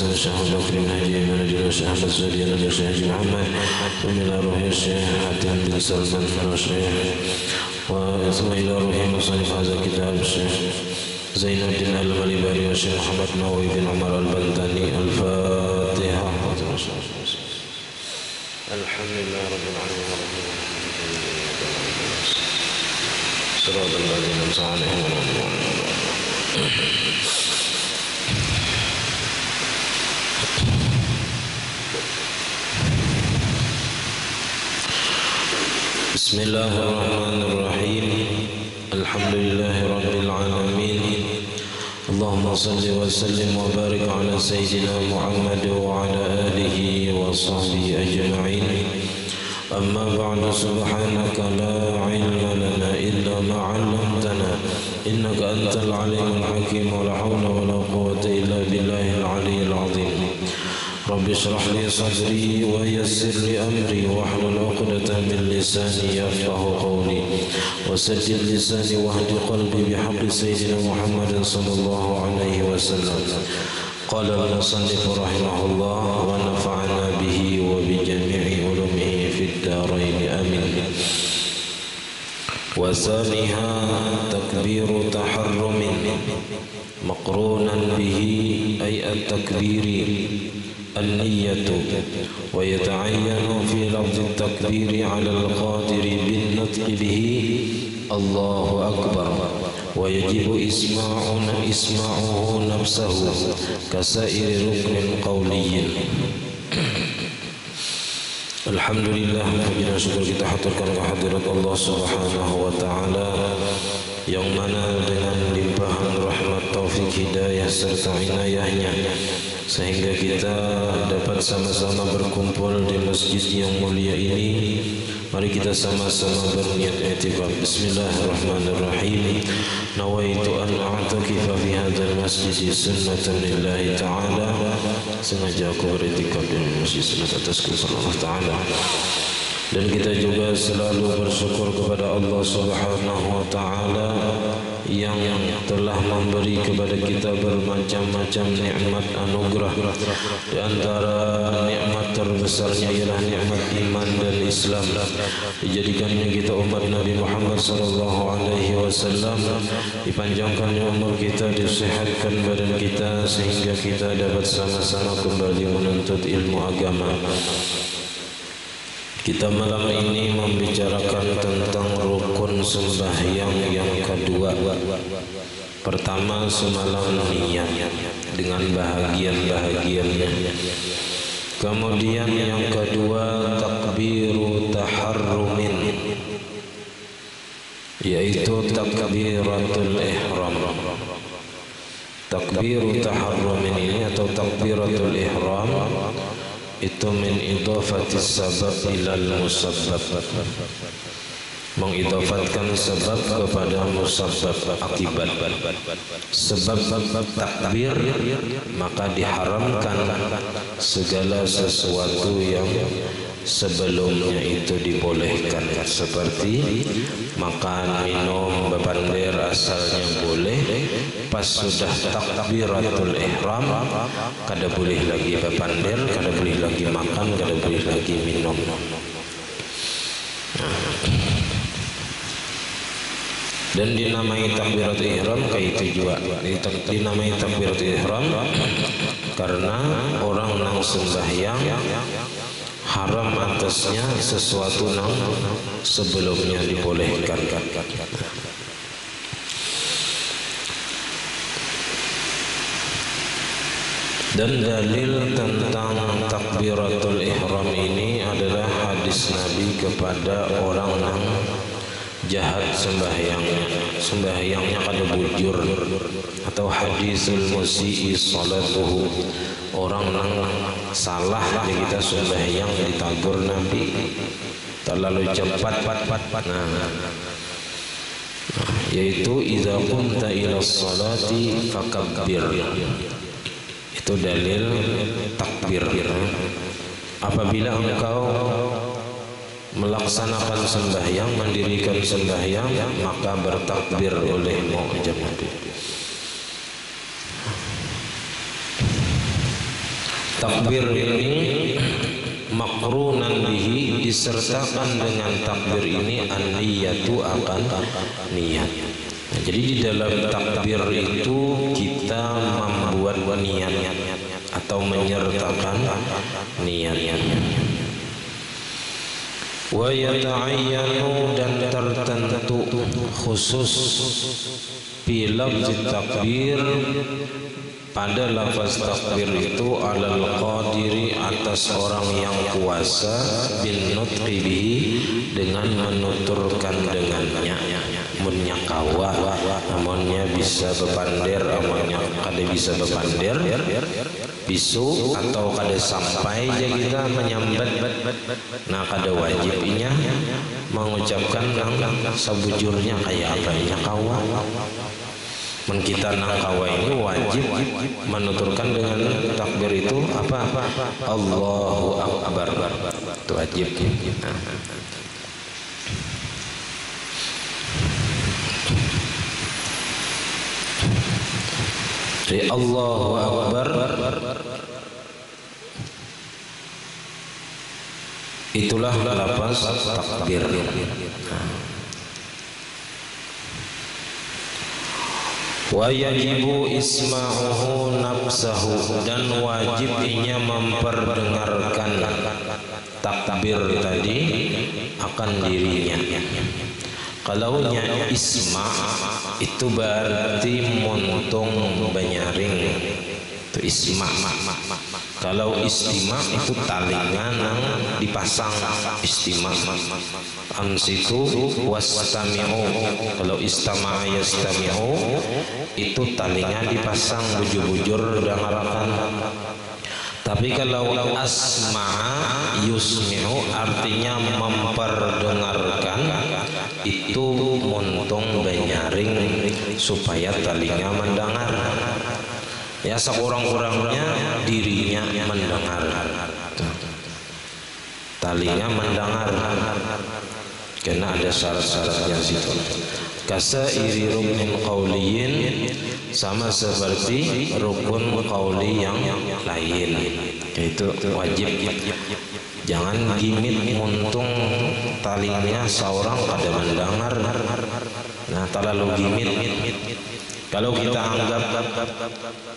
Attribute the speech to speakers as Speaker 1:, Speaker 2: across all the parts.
Speaker 1: الشيخ بكر بن هدي بن نجم الشيخ أحمد السعدي بن الشيخ محمد ثم إلى روح الشيخ حاتم بن سلمان الشيخ ثم إلى روح مصنف هذا الكتاب الشيخ زين الدين المليباري والشيخ محمد نووي بن عمر البنتاني. الفاتحة. الحمد لله رب العالمين صراط الذين أنعمت عليهم. بسم الله الرحمن الرحيم. الحمد لله رب العالمين. اللهم صل وسلم وبارك على سيدنا محمد وعلى آله وصحبه أجمعين. أما بعد، سبحانك لا علم لنا إلا ما علمتنا إنك أنت العليم الحكيم ولا حول ولا قوة إلا بالله العلي العظيم. رب اشرح لي صدري ويسر لي أمري واحلل عقدة من لساني يفقه قولي وسدد لساني واهد قلبي بحق سيدنا محمد صلى الله عليه وسلم. قال المصنف رحمه الله ونفعنا به وبجميع علومه في الدارين آمين. وثانيها تكبير تحرم مقرونا به أي التكبير النية، ويتعين في لفظ التكبير على القادر بالنطق به الله أكبر، ويجب إسماعه نفسه كسائر ركن قولي. Alhamdulillah, puji dan syukur kita haturkan kehadirat Allah Subhanahu wa Ta'ala, yang mana dengan limpahan rahmat, taufik, hidayah serta inayahnya sehingga kita dapat sama-sama berkumpul di masjid yang mulia ini. Mari kita sama-sama berniat i'tikaf. Bismillahirrahmanirrahim. Nawaitu an a'takifa fi hadzal masjid sunnatan lillahi ta'ala. Sengaja aku beriktikaf di masjid sunnah atas kepada Allah Ta'ala. Dan kita juga selalu bersyukur kepada Allah Subhanahu wa Ta'ala yang telah memberi kepada kita bermacam-macam nikmat anugerah. Di antara nikmat terbesarnya ialah nikmat iman dan Islam. Dijadikannya kita umat Nabi Muhammad sallallahu alaihi wasallam, dipanjangkannya umur kita, disehatkan badan kita sehingga kita dapat sama-sama kembali menuntut ilmu agama. Kita malam ini membicarakan tentang rukun sembahyang yang kedua. Pertama, semalam niat dengan bahagian-bahagiannya. Kemudian yang kedua, takbiru taharrumin, yaitu takbiratul ihram. Takbiru taharrumin ini atau takbiratul ihram itu min idafatis sabab ilal musabbab, mengidafatkan sebab kepada musabbab akibat. Sebab takbir maka diharamkan segala sesuatu yang sebelumnya itu dibolehkan, seperti makan, minum, bepandir asalnya boleh, pas sudah takbiratul ihram kada boleh lagi bepandir, kada boleh lagi makan, kada boleh lagi minum. Dan dinamai takbiratul ihram kayak itu juga, dinamai takbiratul ihram karena orang nang sembahyang haram atasnya sesuatu yang sebelumnya dibolehkan. Dan dalil tentang takbiratul ihram ini adalah hadis Nabi kepada orang yang jahat sembahyangnya kada bujur, atau hadisul musii salatuhu, orang yang salah di kita sembahyang ditagur Nabi terlalu cepat. Yaitu idza qumta ila sholati fakabbir. Itu dalil takbir. Apabila engkau melaksanakan sembahyang, mendirikan sembahyang, maka bertakbir olehmu. Takbir ini makrunan bihi, disertakan dengan takbir ini an-niyatu, akan niat. Nah, jadi di dalam takbir itu kita membuat niat atau menyertakan niat. Wa yata'ayyanu, dan tertentu khusus fi lafzi takbir, pada lafaz takbir itu alal qadiri, atas orang yang kuasa, bin nutqi bihi, dengan menuturkan dengannya. Munnya kawa, amonnya bisa bepander, amonnya kada bisa bepander, bisu atau kada sampai aja kita menyambat. Nah, kada wajibnya mengucapkan nang sabujurnya kayak apa nya kawa. Men kita nang kawa ini wajib menuturkan dengan takbir itu apa? Allahu Akbar. Itu wajib. Dari Allahu Akbar itulah lafaz takbir. Wa yajibu isma'uhu nafsahu, dan wajibnya memperdengarkan takbir tadi akan dirinya. Kalaunya isma itu berarti montung banyaring, itu isma. Kalau istima itu talingan dipasang, istima. Ansitu wastami'u, kalau istama'a yastami'u itu talingan dipasang, bujur-bujur dengarkan. Tapi kalau asma'a yusmi'u artinya memperdengarkan, itu montung banyaring supaya telinga mendengar. Ya, sekurang-kurangnya dirinya mendengar, telinga mendengar, karena ada syarat-syaratnya situ. Kasairi rukun qauliyin, sama seperti rukun qauli yang lain, yaitu wajib. Jangan gimit muntung talingnya seorang kada mendengar. Nah, terlalu gimit. Kalau kita anggap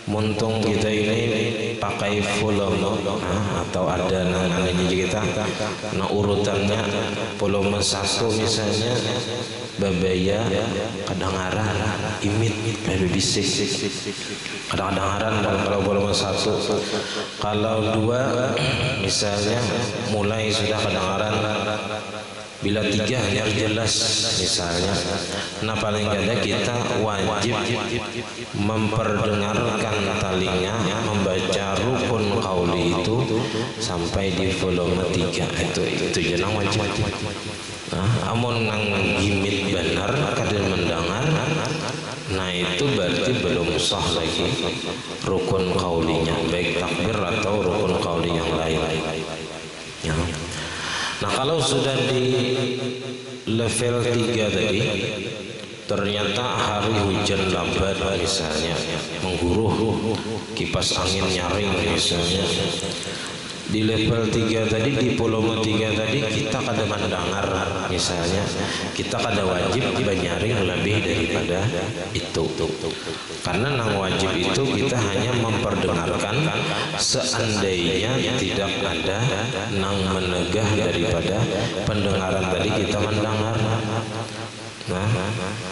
Speaker 1: muntung kita ini pakai volume, atau ada namanya kita, nah urutannya volume 1 misalnya, babaya kedengaran, imit, lebih bisik, kedengaran kalau volume 1. Kalau 2 misalnya mulai sudah kedengaran, bila 3 hanya jelas misalnya. Nah, paling kada kita wajib memperdengarkan telinga membaca rukun qauli itu sampai di volume 3. Itu jenang wajib. Amun nang gimit benar kada mendengar, nah itu berarti belum sah lagi rukun qaulinya, baik takbir atau rukun qauli yang lain. Ya. Nah, kalau sudah di level 3 tadi, ternyata hari hujan lebat misalnya, mengguruh, kipas angin nyaring misalnya, di level 3 tadi, di volume 3 tadi kita kada mendengar misalnya, kita kada wajib banyaring lebih daripada itu. Karena nang wajib itu kita hanya memperdengarkan seandainya tidak ada nang menegah daripada pendengaran tadi kita mendengar. Nah,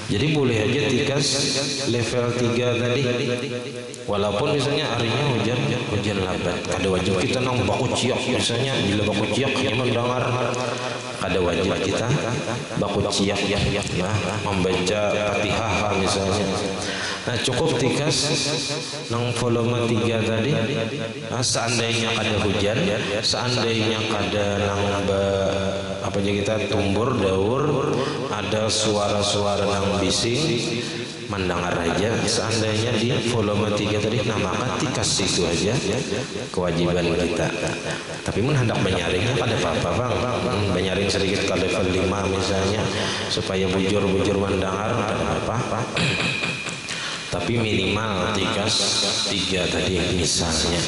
Speaker 1: jadi boleh aja tikas level 3 tadi, walaupun misalnya harinya hujan lebat, ada wajib kita nang baku ciak misalnya, bila baku ciak hanya mendengar, ada wajib kita baku ciak, membaca Fatihah misalnya. Nah, cukup tikas nang volume 3 tadi. Nah, seandainya kada hujan, seandainya kada nang apa aja kita tumbur daur, ada suara-suara nang bising, mendengar aja. Seandainya di volume 3 tadi, nah maka tikas itu aja kewajiban kita. Tapi hendak menyaringnya pada apa-apa bang, menyaring sedikit ke level 5 misalnya, supaya bujur-bujur mendengar, apa-apa. Tapi minimal tikas 3 tadi misalnya.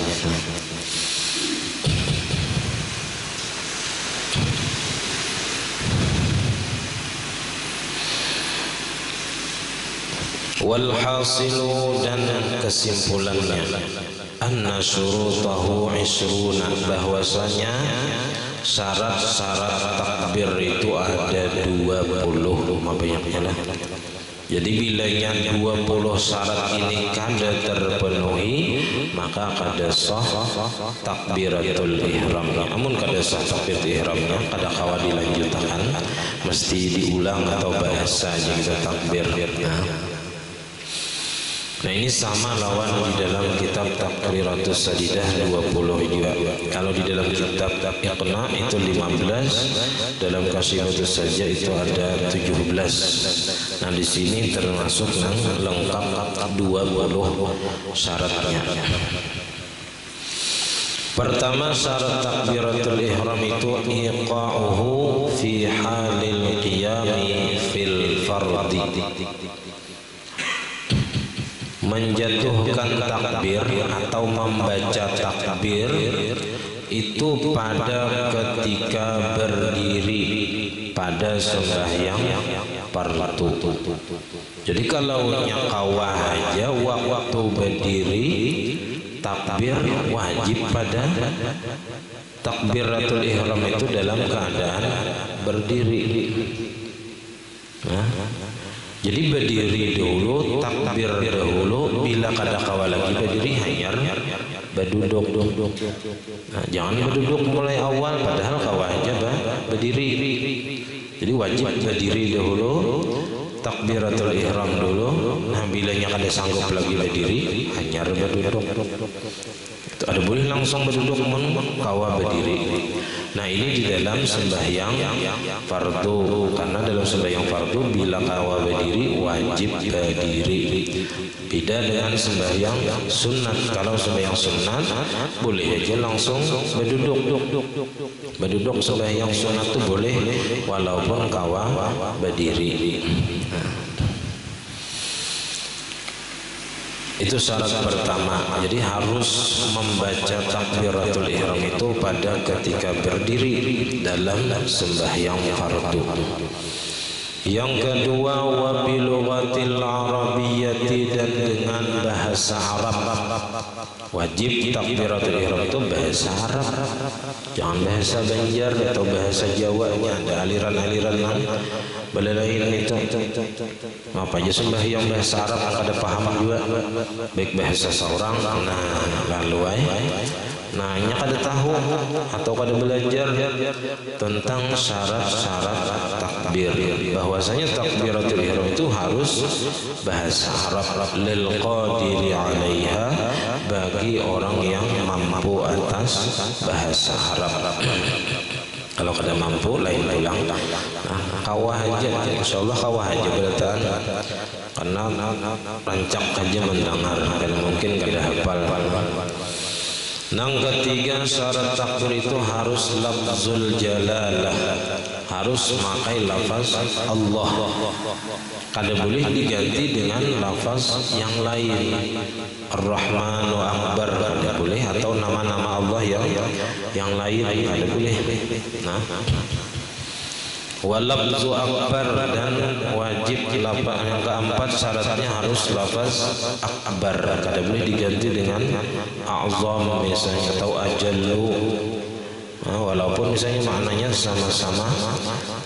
Speaker 1: Walhasilu, dan kesimpulannya, anna syurutahu isruna, bahwasanya syarat-syarat takbir itu ada 20, banyaknya lah. Jadi bilanya 20 syarat ini kada terpenuhi, maka kada sah takbiratul ihramnya. Amun kada sah takbiratul ihramnya, kada kawa dilanjutkan, mesti diulang atau bahasa aja kita takbir. Nah ini sama lawan di dalam kitab Takbiratus Sadidah 20 juga. Kalau di dalam kitab Iqna itu 15, dalam Kasimatus Saja itu ada 17. Nah di sini termasuk yang lengkap 20 syaratnya. Pertama syarat takbiratul ihram itu iqa'uhu fi halil qiyami fil fardi, menjatuhkan takbir atau membaca takbir itu pada ketika berdiri pada sembahyang fardu. Jadi kalau nyakawah aja waktu berdiri takbir wajib pada takbiratul ihram itu dalam keadaan berdiri. Jadi berdiri dulu, takbir dahulu, bila kada kawa lagi berdiri hanyar berduduk. Nah, jangan berduduk mulai awal padahal kawa aja berdiri. Jadi wajib berdiri dahulu, takbiratul ihram dulu. Nah bilanya kada sanggup lagi berdiri hanyar berduduk. Itu ada boleh langsung berduduk kawa berdiri. Nah ini di dalam sembahyang fardu, karena dalam sembahyang fardu bila kawa berdiri wajib berdiri. Beda dengan sembahyang sunat. Kalau sembahyang sunat boleh aja langsung berduduk sembahyang sunat itu boleh walaupun kawa berdiri. Itu syarat pertama. Jadi harus membaca takbiratul ihram itu pada ketika berdiri dalam sembahyang fardu. Yang kedua, wa bil lughatil arabiyyati, dan dengan bahasa Arab. Wajib takbiratul ihram itu bahasa Arab. Jangan bahasa Banjar atau bahasa Jawa, ini ada aliran-aliran belelain itu. Apa aja sembahyang bahasa Arab kada paham juga. Baik bahasa seorang, lalu ini kada tahu atau kada belajar tentang syarat-syarat takbir. Bahwasanya takbiratul ihram itu harus bahasa Arab, lil qadiri 'alaiha, bagi orang yang mampu atas bahasa Arab. Kalau kada mampu lain pulang. Kawah aja, insyaallah kawah aja berataan. Karena rancak aja mendengar, dan mungkin kada hafal. Yang ketiga syarat takbir itu harus lafzul jalalah, harus memakai lafaz Allah. Kada boleh diganti dengan lafaz yang lain. Ar-Rahmanu Akbar kada boleh, atau nama-nama Allah yang lain kada boleh. Nah, walafzu akbar, dan wajib lafaz yang keempat syaratnya harus lafaz akbar, kada boleh diganti dengan a'zam misalnya atau ajallu. Walaupun misalnya maknanya sama-sama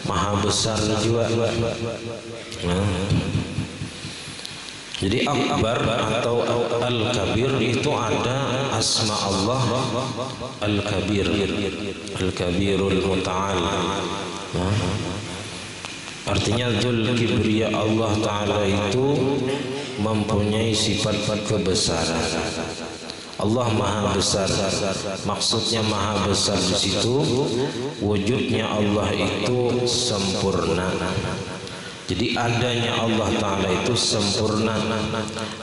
Speaker 1: maha besar juga. Jadi akbar atau al-kabir itu ada asma Allah al-kabir, al-kabirul muta'al. Artinya Dzul Kibriya, Allah Ta'ala itu mempunyai sifat kebesaran. Allah maha besar. Maksudnya maha besar di situ wujudnya Allah itu sempurna. Jadi adanya Allah Ta'ala itu sempurna.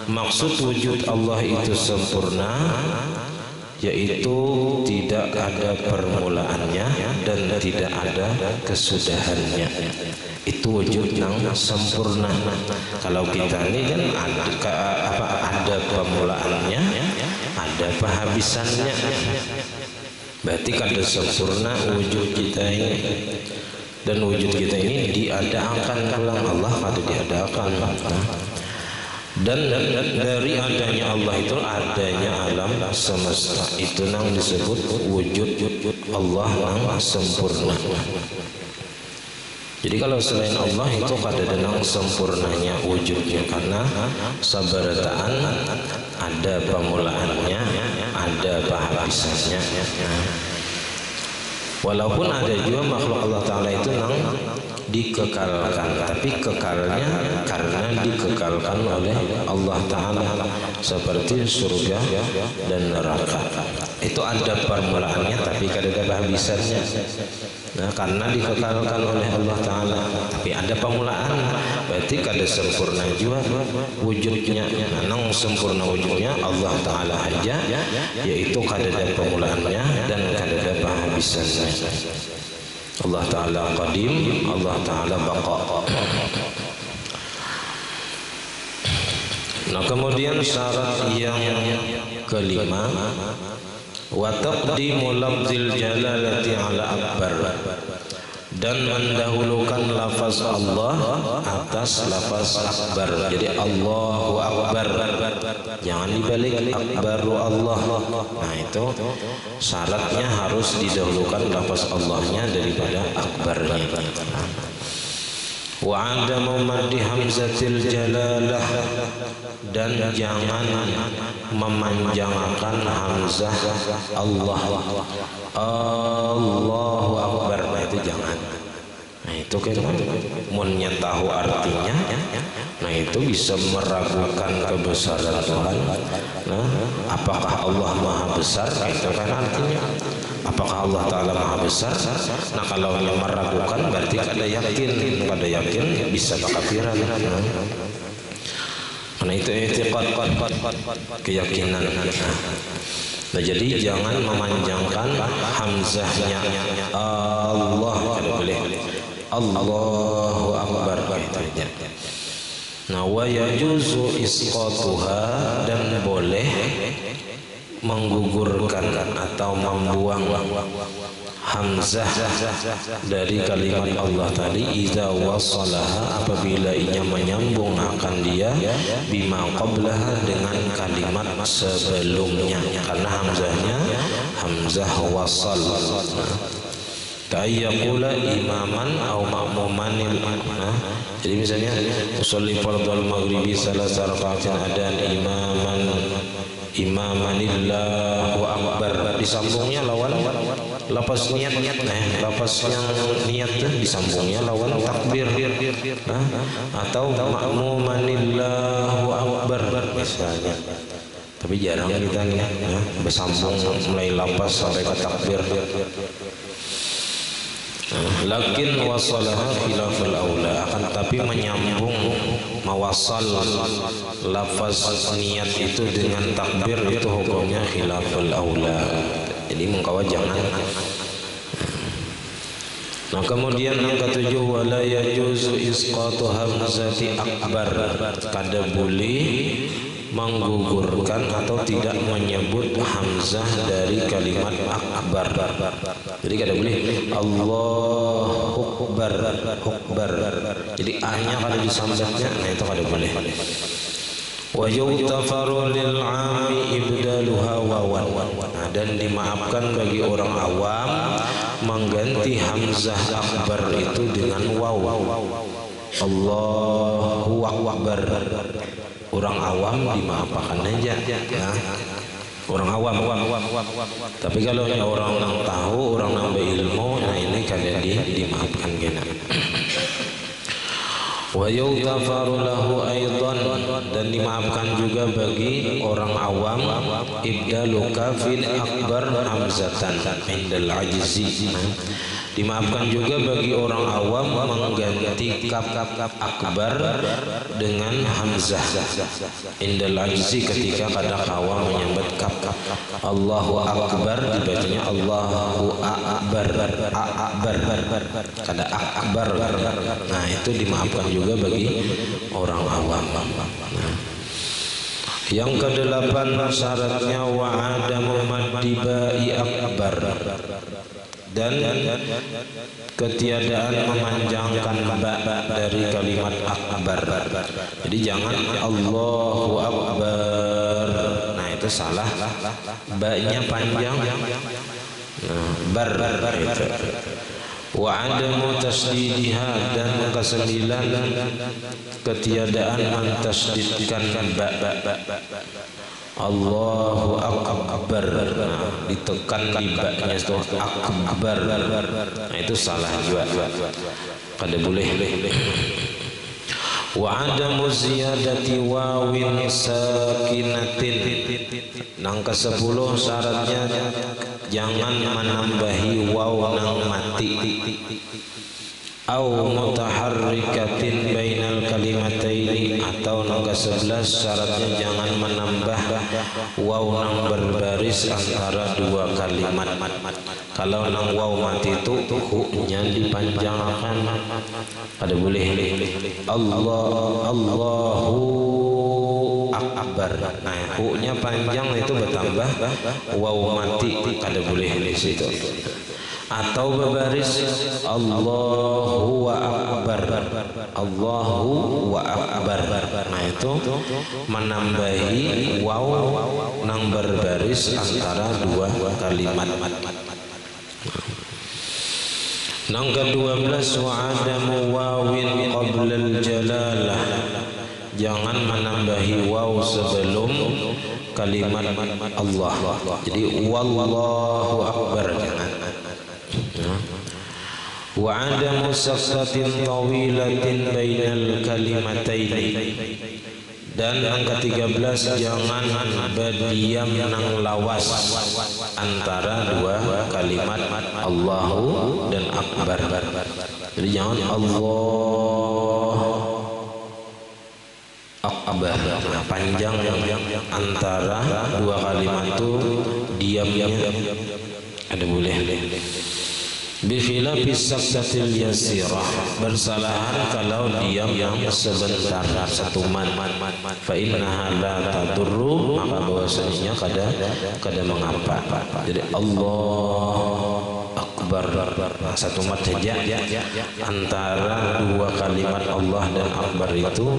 Speaker 1: Maksud wujud Allah itu sempurna, yaitu tidak ada permulaannya dan tidak ada kesudahannya. Itu wujud yang sempurna. Kalau kita ini kan ada permulaannya, ada penghabisannya. Berarti kada sempurna wujud kita ini. Dan wujud kita ini diadakan oleh Allah, kada diadakan. Dan dari adanya Allah itu adanya alam semesta. Itu nang disebut wujud Allah nang sempurna. Jadi kalau selain Allah itu kada denang sempurnanya wujudnya, karena sabarataan ada pemulaannya, ada penghabisannya. Walaupun ada juga makhluk Allah Ta'ala itu nang dikekalkan, tapi kekalnya karena dikekalkan oleh Allah Ta'ala, seperti surga dan neraka. Itu ada permulaannya tapi kada ada penghabisannya. Nah, karena dikekalkan oleh Allah Ta'ala tapi ada pemulaan, berarti kada sempurna juga wujudnya. Nang sempurna wujudnya Allah Ta'ala aja, yaitu kada ada pemulaannya dan kada ada penghabisannya. Allah Ta'ala qadim, Allah Ta'ala baqa. Nah, kemudian syarat yang kelima, wa taqdimu lafzil jalalati ala akbar, dan mendahulukan lafaz Allah atas lafaz akbar. Jadi Allahu Akbar, jangan dibalik akbaru Allah. Nah, itu syaratnya harus didahulukan lafaz Allahnya daripada akbarnya. Wa adamu maddi hamzatil jalalah, dan jangan memanjangkan hamzah Allah. Allahu Akbar, nah itu jangan. Nah itu kan munnya tahu artinya, nah itu bisa meragukan kebesaran Tuhan. Nah, apakah Allah Maha Besar? Itu kan artinya. Apakah Allah Ta'ala Maha Besar? Nah, kalau meragukan berarti kada yakin bisa kekafiran. Karena itu i'tiqad, keyakinan. Nah, jadi jangan memanjangkan hamzahnya Allah, kada boleh. Allahu Akbar gitu. Nah, wa yajuzu isqatuha, dan boleh menggugurkan atau membuang hamzah dari kalimat Allah tadi idza wasalaha, apabila ia menyambung akan dia bima qablaha, dengan kalimat sebelumnya, karena hamzahnya hamzah wasal. Kayyaqula imaman au ma'mumanil. Jadi misalnya usolli fardhul maghribi salasa raka'atin adan imamanillahu akbar, disambungnya lawan lafaz niat. Lafaz yang niat itu disambungnya lawan takbir, atau ma'mumanillahu akbar misalnya. Tapi jarang kita bersambung mulai lafaz sampai ke takbir. Lakin wasalaha khilaful aula, akan tapi menyambung mawasal lafaz niat itu dengan takbir itu hukumnya khilaful aula. Jadi mengkawa jangan. Nah, kemudian yang ketujuh, wala yajuzu isqatu hamzati akbar, kada boleh menggugurkan atau tidak menyebut hamzah dari kalimat akbar. Jadi kada boleh Allahu Akbar. Jadi a-nya kada disambatnya, nah itu kada boleh. Wa yughtafaru lil 'ami ibdaluha wawan, dan dimaafkan bagi orang awam mengganti hamzah akbar itu dengan waw. Allahu Akbar. Orang awam dimaafkan aja, nah, orang awam. Tapi kalau orang yang tahu, orang yang berilmu, nah ini kada dimaafkan kena. Wa yughfaru lahu aidan, dan dimaafkan juga bagi orang awam ibdalu kafil akbar hamzatan indal ajzi. Dimaafkan juga bagi orang awam mengganti kaf akbar dengan hamzah indal ajzi ketika kada kawa menyambat kaf. Allahu Akbar dibacanya Allahu Akbar, kada akbar. Nah, itu dimaafkan juga bagi orang awam. Yang kedelapan syaratnya wa adamu maddibai akbar, dan ketiadaan memanjangkan ba dari kalimat akbar. Jadi jangan Allahu Akbar. Nah itu salah. Ba-nya panjang. Nah, bar itu. Wa adamu tasdidiha, dan kesembilan ketiadaan mentasdidkan ba. Allahu Akbar. Nah, ditekan di ba-nya itu akbar. Nah itu salah juga. Kada boleh. Wa adamu ziyadati wawin sakinatin. Nang ke-10 syaratnya jangan menambahi waw nang mati. Au mutaharrikatin bainal kalimataini, atau nang ke-11 syaratnya jangan menambah waw nang berbaris antara dua kalimat. Kalau nang waw mati itu hu-nya dipanjangkan. Ada boleh Allahu Akbar. Nah hu-nya panjang itu bertambah waw mati, kada boleh di situ. Atau berbaris Allahu wa Akbar, Allahu wa Akbar. Nah itu menambahi waw nang berbaris antara dua kalimat. Nang ke-12 wa adamu wawin qablal jalalah. Jangan menambahi waw sebelum kalimat Allah. Jadi wallahu akbar jangan. Wa adamu saksatin tawilatin bainal kalimataini. Dan yang ke-13 jangan berdiam nang lawas antara dua kalimat Allahu dan Akbar. Jadi jangan Allah Akbar. Nah, panjang antara dua kalimat itu diamnya ada boleh. Bikhilafis saksatil yasirah, bersalahan kalau diam yang sebentar setuman. Fa innaha la tadurru, maka bahwasanya kada mengapa. Jadi Allah Akbar satu mat saja antara dua kalimat Allah dan Akbar itu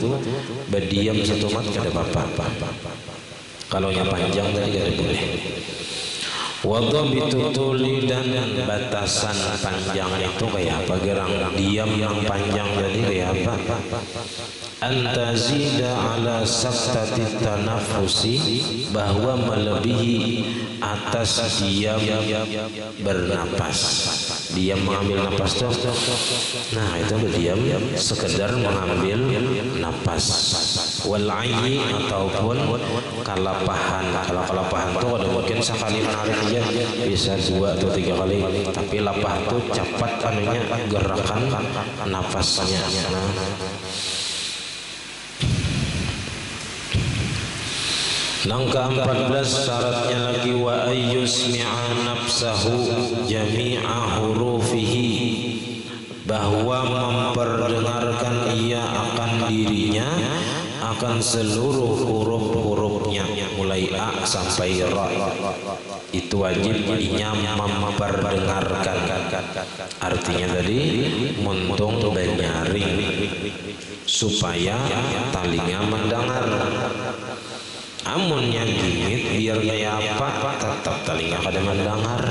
Speaker 1: berdiam satu mat kada apa-apa. Kalau yang panjang tadi kada boleh. Wadhabitu tuli, dan batasan panjang itu kayak apa? Gerang diam yang panjang jadi kayak apa? Antazida ala saktati tanafusi, bahwa melebihi atas diam bernapas. Diam mengambil napas tuh. Nah itu berdiam sekedar mengambil napas. Wal ayyi, ataupun kalapahan. Kalau kalapahan tuh ada mungkin sekali menarik aja bisa 2 atau 3 kali, tapi lapah tuh cepat anunya gerakan nafasnya. Nang ke-14 syaratnya lagi wa ayyusmi'a nafsahu jami'a hurufihi, bahwa memperdengarkan ia akan dirinya akan seluruh huruf-hurufnya mulai A sampai Ra. Itu wajib dirinya memperdengarkan. Artinya tadi muntung benyaring supaya talinga mendengar. Amunnya gimit biar kayak apa tetap talinga kada mendengar.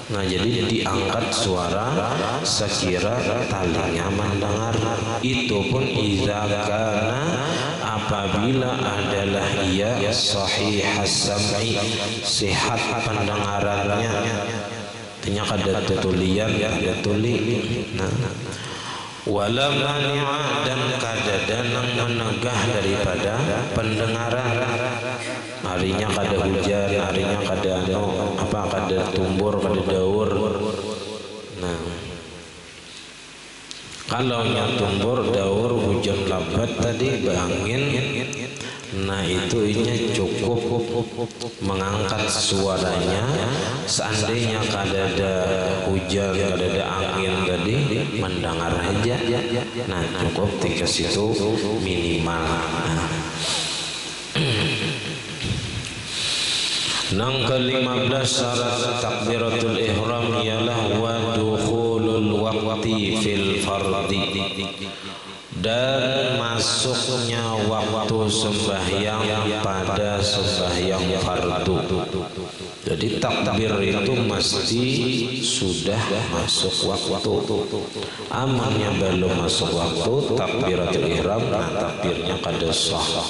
Speaker 1: Nah jadi diangkat suara sekira talinga mendengar. Itu pun idza kana, apabila adalah ia sahihas sam'i, sehat pendengarannya. Artinya kada tutulian, kada tuli. Nah wala mani'a, dan kada danang menegah daripada pendengaran. Harinya kada hujan, harinya kada kada tumbur, kada daur. Nah kalau yang tumbur, daur, hujan lebat tadi, angin, nah itu ini cukup mengangkat suaranya. Seandainya kada ada hujan, kada ada angin tadi, mendengar aja. Nah cukup tingkat situ minimal. Nang ke-15 syarat takbiratul ihram ialah masuknya waktu sembahyang pada sembahyang fardu. Jadi takbir itu mesti sudah masuk waktu. Amannya belum masuk waktu takbiratul ihram, nah takbirnya kada sah.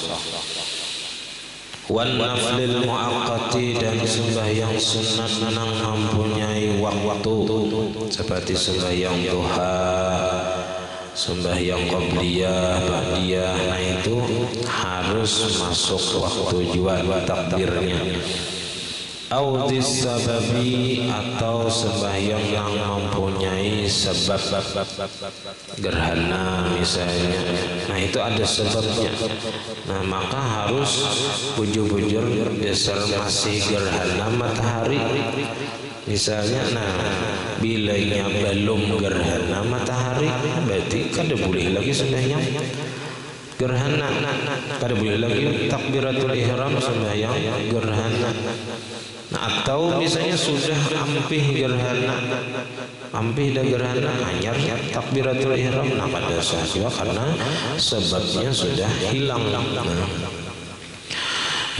Speaker 1: Wan naflil muaqqati, dan sembahyang sunat nang mempunyai waktu seperti sembahyang duha, sembahyang qabliyah, ba'diyah, nah itu harus masuk waktu juga takbirnya. Audis sababi, atau sembahyang yang mempunyai sebab, gerhana misalnya, nah itu ada sebabnya. Nah maka harus bujur-bujur dasar masih gerhana matahari misalnya. Nah bilanya belum gerhana matahari, berarti kada boleh lagi sembahyang gerhana, kada boleh lagi takbiratul ihram sembahyang gerhana. Nah, atau misalnya sudah ampih gerhana, ampih dah gerhana, hanyar takbiratul ihram, nah pada sah juga karena sebabnya sudah hilang. Nah,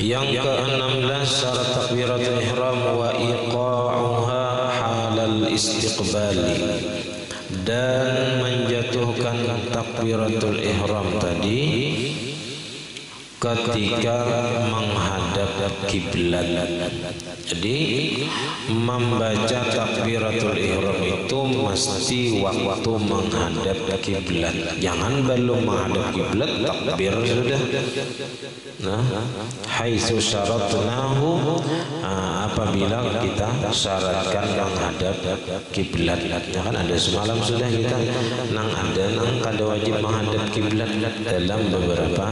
Speaker 1: yang ke-16 syarat takbiratul ihram wa iqa'uha halal istiqbali, dan menjatuhkan takbiratul ihram tadi ketika menghadap kiblat. Jadi membaca takbiratul ihram itu mesti waktu menghadap kiblat. Jangan belum menghadap kiblat takbir sudah. Nah, haitsu syaratnahu, apabila kita syaratkan menghadap kiblat. Ya kan ada semalam sudah kita nang kada wajib menghadap kiblat dalam beberapa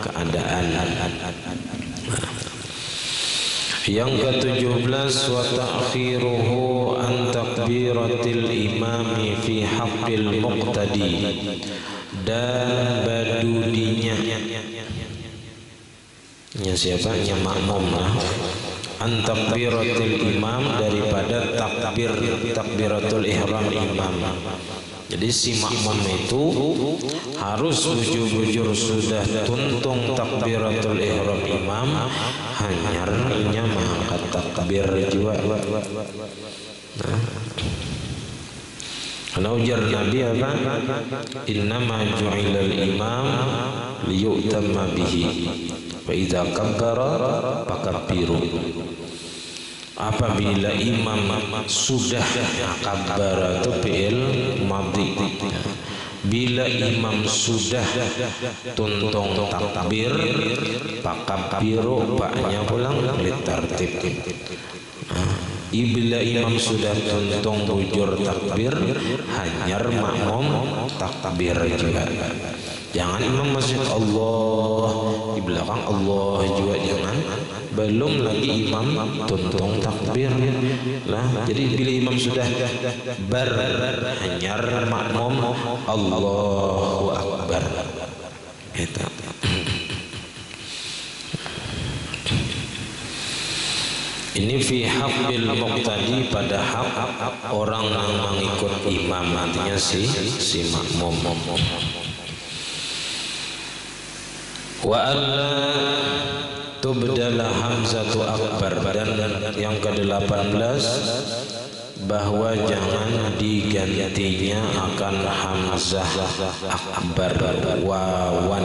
Speaker 1: keadaan. Yang ke-17 wa ta'khiruhu an takbiratil imami fi haqqil muqtadi, dan badudinya siapa? Nya makmum lah. An takbiratil imam, daripada takbiratul ihram imam. Jadi si makmum itu harus bujur-bujur sudah tuntung takbiratul ihram imam, hanyarnya mengangkat takbir juga. Nah, karena ujar Nabi apa? Innama ju'ilal imam liyu'tamma bihi wa idza kabbara fakabbiru. Apabila imam sudah kabbara itu fi'il madhi, bila imam sudah tuntung takbir fakabbiru, baknya pulang litartib. Bila imam sudah tuntung bujur takbir, hanyar makmum takbir juga. Jangan imam masih Allah di belakang Allah juga jangan, belum lagi imam tuntung takbir lah. Jadi bila imam sudah hanyar makmum Allahu Akbar gitu. Ini fi haqqil muqtadi, pada hak orang yang mengikut imam, artinya si makmum. Wa alla tubdala hamzatu akbar, dan yang ke-18 bahwa jangan digantinya akan hamzah akbar wawan.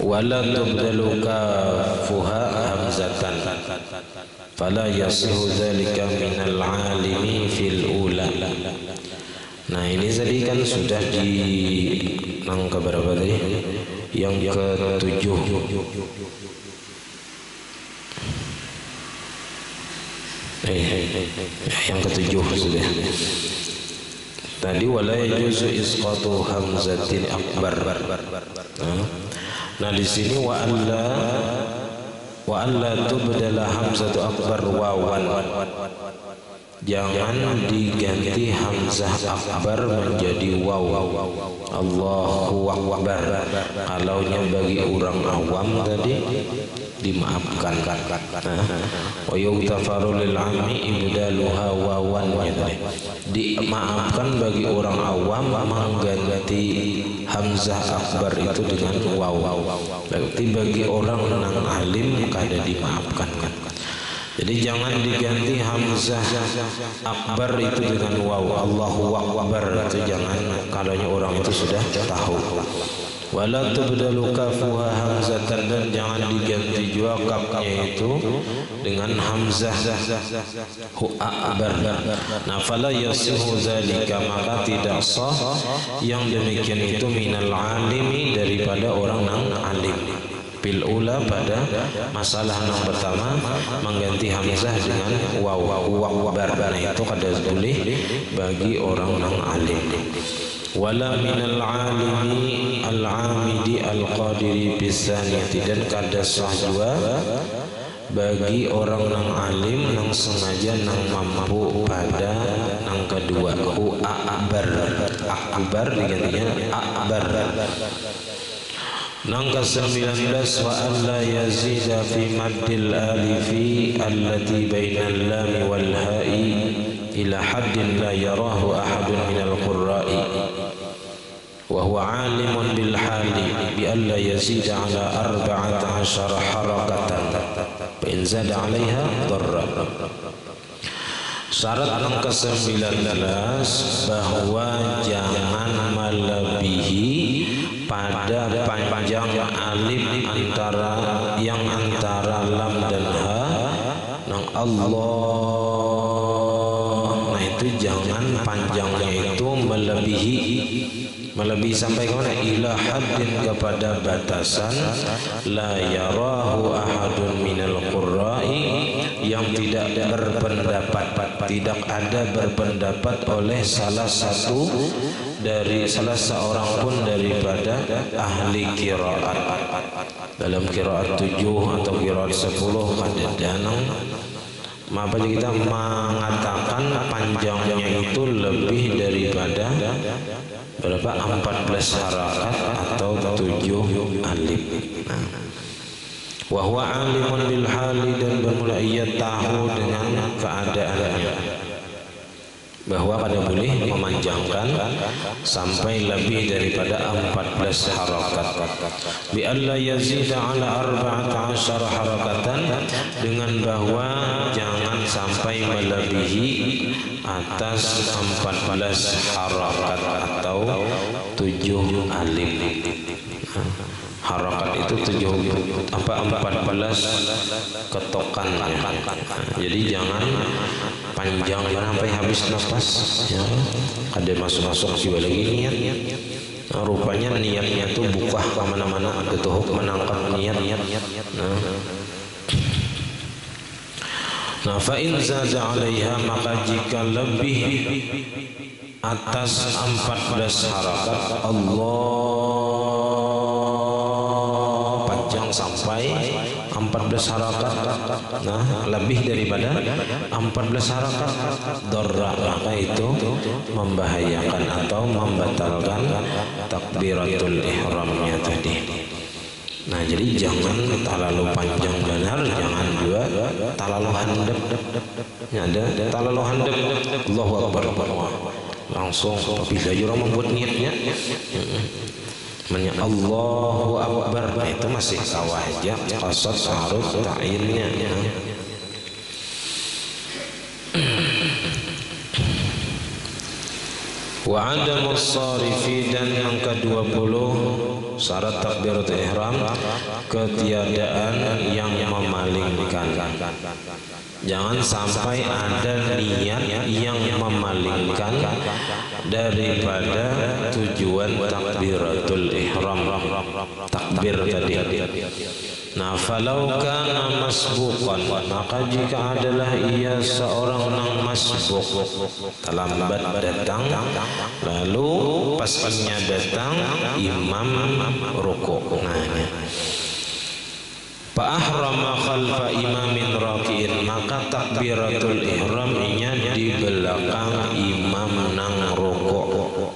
Speaker 1: Wala tubdalu kafuha hamzatan fala yasihu dzalika minal alimi fil ula. Nah ini tadi kan sudah di nang keberapa tadi? Yang ke-7. Yang ke-7 sudah. Tadi wala yajuzu isqatu hamzatin akbar. Nah di sini wa alla tubdala hamzatu akbar wawan. Jangan diganti hamzah akbar menjadi waw. Allahu Akbar. Kalaunya bagi orang awam tadi dimaafkan. Wa yughfaru lil 'ammi ibdaluha wawan, dimaafkan bagi orang awam mengganti hamzah akbar itu dengan waw. Berarti bagi orang nang alim kada dimaafkan. Jadi jangan diganti hamzah akbar itu dengan waw. Allahu akbar itu jangan, kalaunya orang itu sudah tahu. Wala tubdalu kafuha hamzatan, dan jangan diganti juga kafnya itu dengan hamzah hu akbar. Nah, fala yasihu zalika, maka tidak sah yang demikian itu minal alimi, daripada orang nang alim. Bil ula, pada masalah yang pertama mengganti hamzah dengan waw akbar, itu kada boleh bagi orang yang alim. Wala minal alimi al-amidi al-qadiri bisaniyati, dan kada sah juga bagi orang yang alim yang sengaja yang mampu pada yang kedua. Hu akbar digantinya akbar. Nang ke-19, wa alla yazida fi maddil alifi allati bainal lam wal ha'i ila haddin la yarahu ahadun minal qurra'i wa huwa 'alimun bil hali bi alla yazida ala 14 harakatan fa in zada 'alaiha darra. Syarat yang ke-19 bahwa jangan melebihi pada panjang alif antara lam dan ha nang Allah. Nah, itu jangan panjangnya itu melebihi sampai ke mana? Ila haddin, kepada batasan la yarahu ahadun minal qurra'i, yang tidak ada berpendapat oleh salah seorang pun daripada ahli qiraat. Dalam qiraat 7 atau qiraat 10 ada danang apa kita mengatakan panjangnya itu lebih daripada berapa? 14 harakat atau 7 alif. Wa huwa 'alimun bil hali, dan bermula ia tahu dengan keadaannya bahwa kada boleh memanjangkan sampai lebih daripada 14 harakat. Bi alla yazida ala 14 harakatan, dengan bahwa jangan sampai melebihi atas 14 harakat atau 7 alif. Harakat itu 14 ketokannya. Jadi jangan panjang sampai habis nafas ya. Ada masuk juga lagi niat. Nah, rupanya niatnya tuh buka kemana-mana, ketuhuk menangkap niat. Nah, fa in zada 'alaiha, maka jika lebih atas 14 harakat Allah panjang sampai 14 harakat, nah lebih daripada 14 harakat darra, maka itu membahayakan atau membatalkan takbiratul ihramnya tadi. Nah, jadi jangan terlalu panjang benar, jangan juga terlalu handap. Ada terlalu handap, Allahu Akbar, langsung apabila orang membuat niatnya namanya Allahu Akbar, nah itu masih sawah aja, qasad harus ta'innya ya. Wa adamus sarifi, dan yang ke-20 syarat takbiratul ihram, ketiadaan yang memalingkan. Jangan sampai ada niat yang memalingkan daripada tujuan takbiratul ihram, takbir tadi. Nah, falau kana masbuqan, maka jika adalah ia seorang yang masbuq, terlambat datang, lalu pasnya datang imam rukuk, fa ahrama khalfa imamin raki'in, maka takbiratul ihramnya di belakang imam nang rukuk.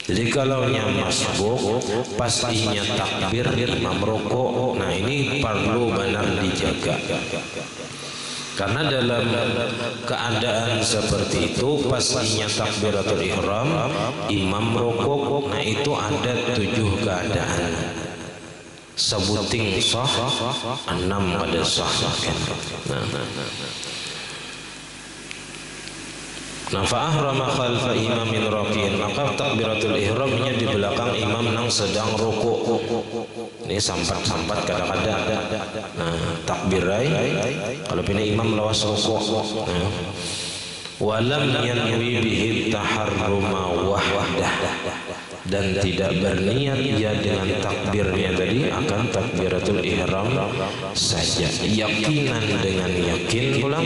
Speaker 1: Jadi jikalaunya masbuk pastinya takbir imam rukuk. Nah ini perlu benar dijaga. Karena dalam keadaan seperti itu pastinya takbiratul ihram, imam rukuk. Nah itu ada 7 keadaan. Sebuting sah, 6 ada sah. Nah, fa'ahrama khalfa imamin raqiin, maka takbiratul ihramnya di belakang imam yang sedang rukuk. Ini sampat-sampat kadang-kadang. Nah, takbirai kalau pindah imam lawas rukuk. Nah, walam yanwi bihi taharruma wahdah, dan tidak berniat ya dengan takbirnya tadi akan takbiratul ihram saja, yakinan dengan yakin pula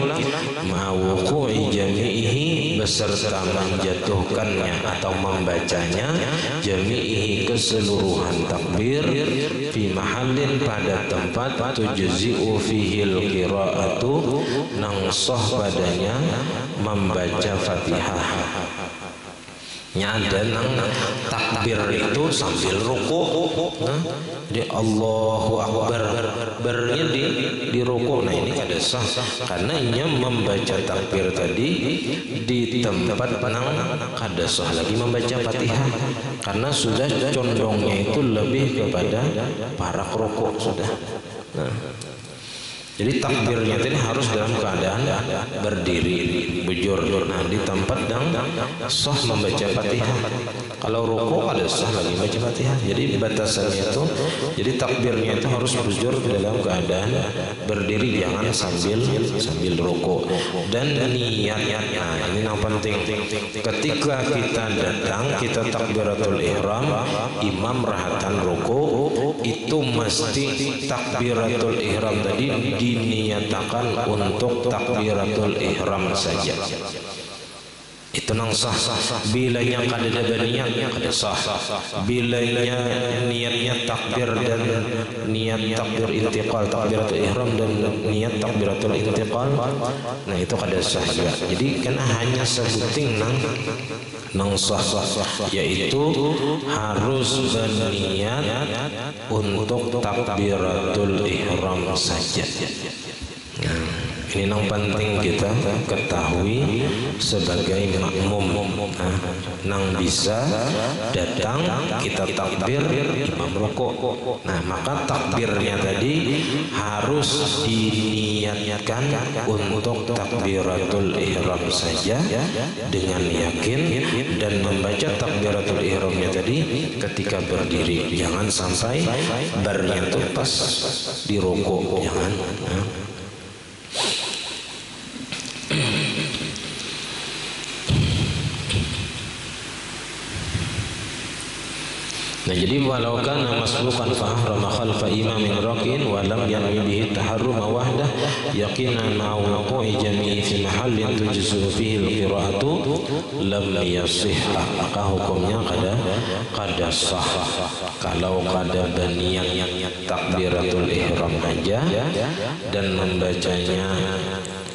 Speaker 1: ma'wuqu'i jami'ihi beserta menjatuhkannya atau membacanya jami'ihi keseluruhan takbir fi mahallin pada tempat tujzi'u fihil qira'atu nang sah padanya membaca Fatihah. Ada nang takbir itu sambil rukuk, jadi Allahu Akbar bernya di rukuk. Nah ini kada sah karena ia membaca takbir tadi di tempat nang kada sah lagi membaca Fatihah, karena sudah condongnya itu lebih kepada para rukuk sudah. Nah, jadi takbirnya tadi harus dalam keadaan berdiri, bujur. Nah, di tempat yang sah membaca Fatihah. Kalau rukuk ada sah lagi baca Fatihah. Jadi batasannya itu, jadi takbirnya itu harus bujur dalam keadaan berdiri, jangan sambil rukuk. Dan niatnya, nah ini yang penting. Ketika kita datang, kita takbiratul ihram, imam rahatan rukuk, itu mesti takbiratul ihram tadi diniatakan untuk takbiratul ihram saja. Itu nang sah. Bilanya kada ada niat kada sah. Bilanya niatnya takbir dan niat takbir intiqal, takbiratul ihram dan niat takbiratul intiqal, nah itu kada sah juga. Jadi kan hanya sebuting nang sah, yaitu harus berniat untuk takbiratul ihram saja. Ini yang penting kita ketahui sebagai makmum. Nang bisa datang kita takbir imam rukuk. Nah maka takbirnya tadi harus diniatkan untuk takbiratul ihram saja dengan yakin, dan membaca takbiratul ihramnya tadi ketika berdiri, jangan sampai barnya itu pas di rukuk, jangan. Nah jadi walau kana masbuqan fa ahrama khalfa imamin raqiin wa lam yanwi bihi taharruma wahdah yaqinan ma wuqu'i jami'i fi mahallin tujzu fihi al-qira'atu lam yasihha, maka hukumnya kada sah. Kalau kada berniat takbiratul ihram aja dan membacanya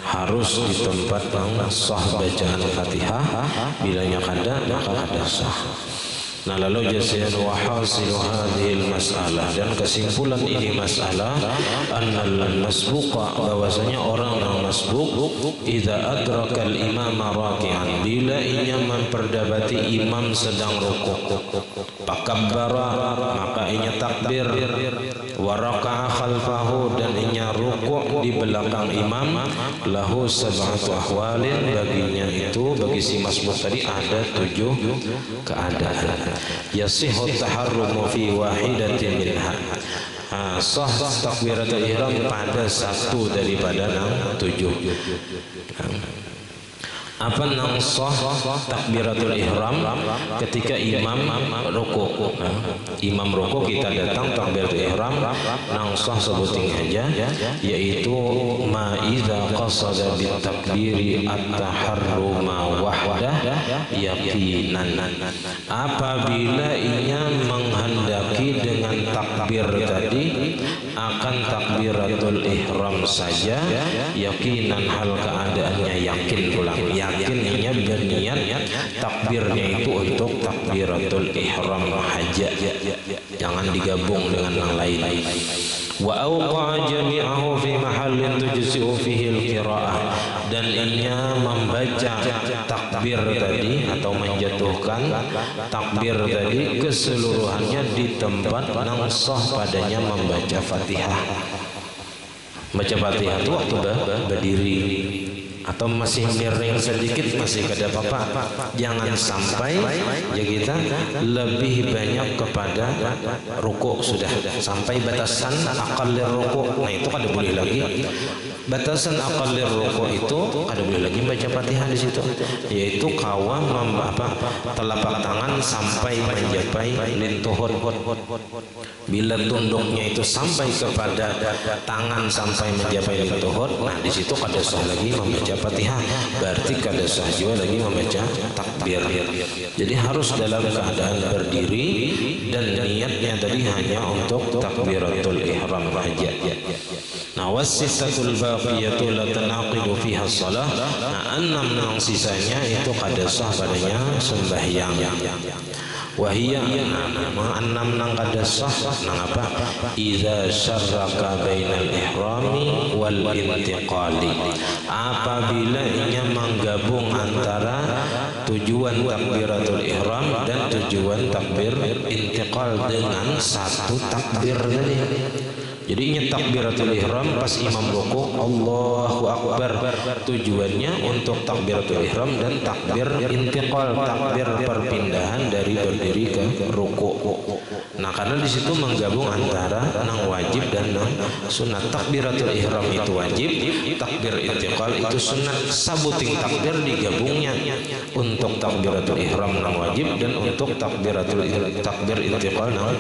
Speaker 1: harus di tempat yang sah bacaan Fatihah, bilanya kada maka kada sah. Nah lalu jasian wa hasilu hadhil mas'alah, dan kesimpulan ini masalah annal masbuqa, bahwasanya orang yang masbuk idza adraka al imam raki'an, bila ia memperdapati imam sedang rukuk, fakabbara maka ia takbir, wa raka'a khalfahu dan ia rukuk di belakang imam, lahu sab'atu ahwalin, baginya itu bagi si masbuk tadi ada 7 keadaan. Yasihhu taharrumu fi wahidatin minha, sah takbiratul ihram pada satu daripada 7. Apa nang sah takbiratul ihram ketika imam rukuk. Imam rukuk kita datang takbiratul ihram nang sah sebuting aja, yaitu ma idza qasada bit takbiri at-taharruma wahdah yaqinan, apabila ia menghendaki dengan takbir tadi akan takbiratul ihram saja yakinan hal keadaannya yakin pulang, yakinnya berniat takbirnya itu untuk takbiratul ihram haja, jangan digabung dengan yang lain. Wa awqa jami'ahu fi mahallin tujzi'u fihi al-qira'ah, dan ia membaca takbir tadi atau menjatuhkan takbir tadi keseluruhannya di tempat yang sah padanya membaca Fatihah. Baca Fatihah itu waktu berdiri atau masih miring sedikit masih kada apa-apa, jangan sampai ya kita lebih banyak kepada rukuk, sudah sampai batasan aqallir rukuk. Nah itu kada boleh lagi, batasan aqallir rukuk itu kada boleh lagi baca Fatihah di situ, yaitu kawa telapak tangan sampai mencapai lintuhur. Bila tunduknya itu sampai kepada tangan sampai mencapai lintuhur, nah di situ kada sah lagi membaca Fatihah, berarti kada sah juga lagi membaca takbir. Jadi harus dalam keadaan berdiri dan niatnya tadi hanya untuk takbiratul ihram saja. Nah, wasisatul baqiyatu la tanaqidu fiha shalah. Nah, 6 yang sisanya itu kada sah padanya sembahyang. Wahia enam nang kada sah nang apa? Idza syarraka bainal ihrami wal intiqali, apabila ia menggabung antara tujuan takbiratul ihram dan tujuan takbir intiqal dengan satu takbir tadi. Jadi ini takbiratul ihram pas imam ruku Allahu Akbar, tujuannya untuk takbiratul ihram dan takbir intiqal, takbir perpindahan dari berdiri ke ruku. Nah karena di situ menggabung antara nang wajib dan nang sunat. Takbiratul ihram itu wajib, takbir intiqal itu sunat. Sabuting takbir digabungnya untuk takbiratul ihram nang wajib dan untuk takbir intiqal nang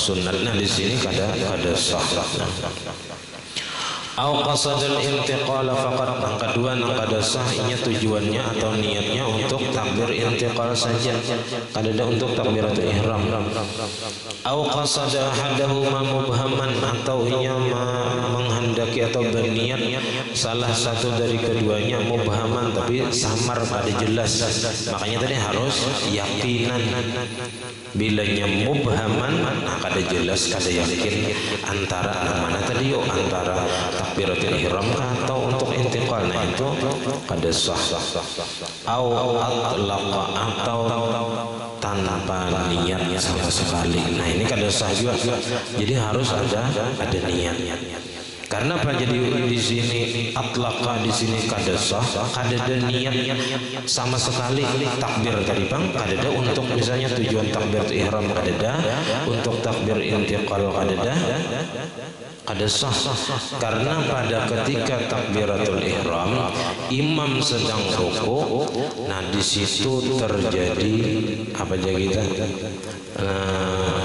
Speaker 1: sunat. Nah di sini kada sah. Au qasadul intiqal faqat, yang kedua yang kada sah inya tujuannya atau niatnya untuk takbir intiqal saja, kada ada untuk takbiratul ihram. Au qasada ahadahuma mubhaman, atau inya menghendaki atau berniat salah satu dari keduanya mubhaman tapi samar kada jelas, makanya tadi harus yakinan. Bilanya mubhaman kada jelas, kada yakin antara mana tadi yo, antara takbiratul ihram atau untuk intiqal, nah itu kada sah. Au atlaqa, atau tanpa niat sama sekali, nah ini kada sah juga. Jadi harus ada niat. Karena apa? Jadi di sini atlaqa, di sini kada sah, kada ada niat sama sekali. Takbir tadi bang kada ada untuk misalnya tujuan takbir ihram kada ada, untuk takbir intiqal kada ada, kada sah. Karena pada ketika takbiratul ihram imam sedang ruku, nah di situ terjadi apa aja kita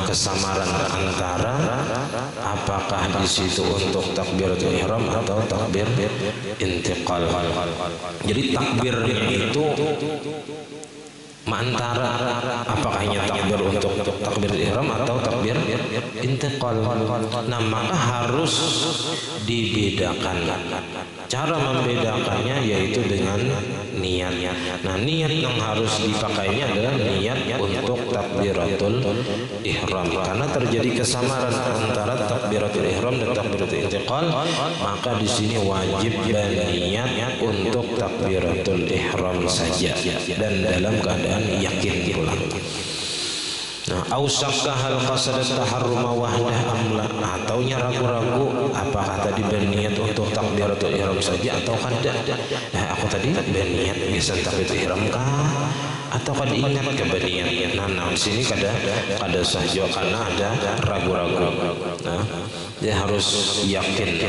Speaker 1: kesamaran antara apakah di situ untuk takbiratul ihram atau takbir intiqal. Jadi takbirnya itu antara apakah hanya takbir untuk takbir ihram atau takbir intiqal. Nah maka harus dibedakan. Cara membedakannya yaitu dengan niat. Nah niat yang harus dipakainya adalah niat untuk takbiratul ihram. Karena terjadi kesamaran antara takbiratul ihram dan takbiratul intiqal, maka di sini wajib berniat untuk takbiratul ihram saja dan dalam keadaan yakin pulang. Nah, ausakah hal qasadat taharruma wahdah amla, atau ragu-ragu apakah tadi berniat untuk takbiratul ihram saja atau kada. Aku tadi berniat biasa takbiratul ihram kah atau kada ingat ke berniat. Nah, di sini kada sah juga karena ada ragu-ragu. Nah, dia harus yakin.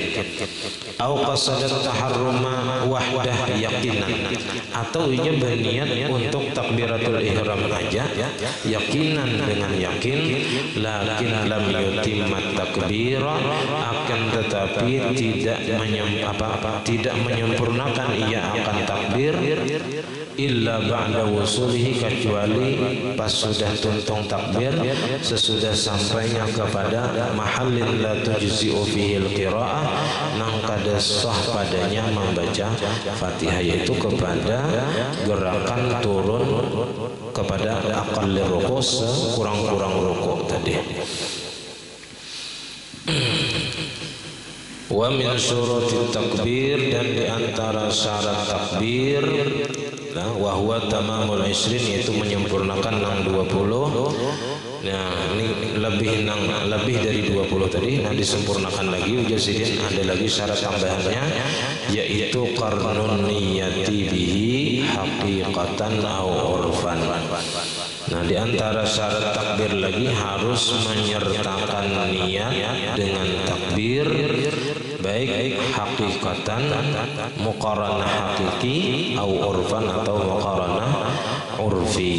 Speaker 1: Au qasadat taharruma wahdah yakinan, atau ia berniat untuk takbiratul ihram aja yakinan dengan yakin, lakin lam yutimmat takbira, akan tetapi tidak menyempurnakan ia akan takbir illa ba'da wusulihi, kecuali pas sudah tuntung takbir, sesudah sampainya kepada mahallin la tujzi'u fihi al-qira'ah nang kada sah padanya membaca Fatihah, yaitu kepada gerakan turun kepada aqallir ruku', kurang-kurang ruku' tadi. Wa min syurutit takbir, dan di antara syarat takbir wa huwa tamamul 20, yaitu menyempurnakan nang 20. Nah, ini lebih dari 20 tadi. Nah, disempurnakan lagi ujar sidin, ada lagi syarat tambahannya, yaitu qarnun niyati bihi haqiqatan aw urfan. Nah, di antara syarat takbir lagi harus menyertakan niat dengan takbir, baik hakikatan, muqaranah hakiki, atau urfan atau muqaranah urfi.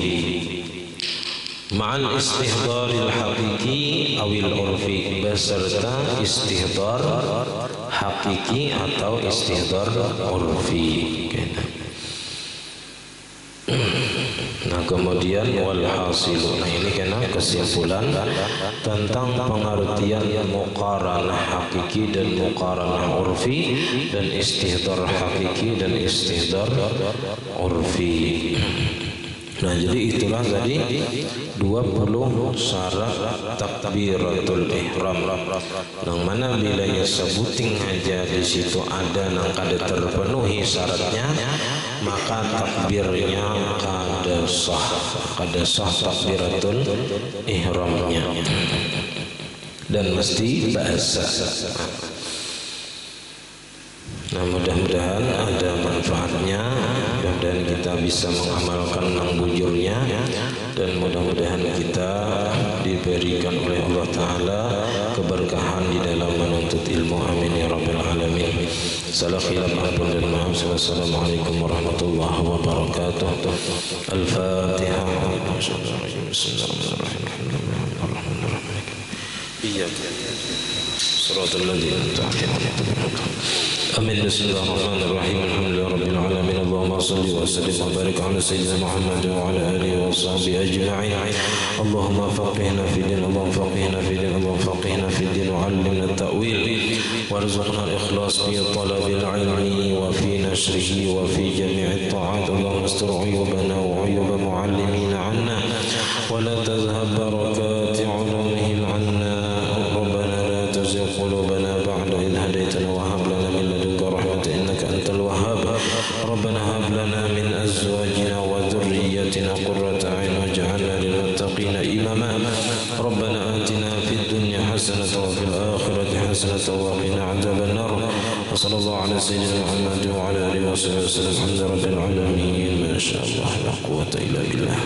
Speaker 1: Ma'al istihdaril hakiki awil urfi, beserta istihdar hakiki atau istihdar urfi. Nah, kemudian wal hasilu. Nah, ini kena kesimpulan tentang pengertian muqaranah hakiki dan muqaranah urfi, dan istihdar hakiki dan istihdar urfi. Nah, jadi itulah tadi 20 syarat takbiratul ihram. Nang mana bila ya sebuting aja di situ ada nang kada terpenuhi syaratnya, maka takbirnya kada sah takbiratul ihramnya, dan mesti bahasa. Nah, mudah-mudahan ada manfaatnya, mudah-mudahan kita bisa mengamalkan yang bujurnya, dan mudah-mudahan kita diberikan oleh Allah Ta'ala keberkahan di dalam menuntut ilmu. Amin ya rabbal alamin. Salah khilaf ampun dan maaf. Wassalamualaikum warahmatullahi wabarakatuh. Al-Fatihah. Amin. Bismillahirrahmanirrahim. Alhamdulillahirabbil alamin. Allahumma shalli wa sallim wa barik ala sayyidina Muhammad wa ala alihi wa sahbihi ajma'in. Allahumma faqihna fi din, Allahumma faqihna fi din, Allahumma faqihna fi din wa 'allimna at-ta'wil warzuqna al-ikhlas fi talabil 'ilmi wa fi nashrihi wa fi jami'i at-ta'at. Allahumma astur 'uyubana wa 'uyuba mu'allimina 'anna wa la tadhhab barakati 'ulumihim 'anna. Rabbana la tuzigh qulubana ba'da idh hadaytana wa hab lana min ladunka rahmatan innaka antal wahhab. Rabbana hab lana min azwajina wa dhurriyyatina qurrata a'yun waj'alna lil muttaqina imama. Rabbana atina fid dunya hasanatan wa fil akhirati hasanatan wa qina 'adzaban nar. Wa sallallahu ala sayyidina Muhammad wa ala alihi wa sahbihi wasallam. Alhamdulillahi rabbil alamin. Ma sha Allah la quwwata illa billah.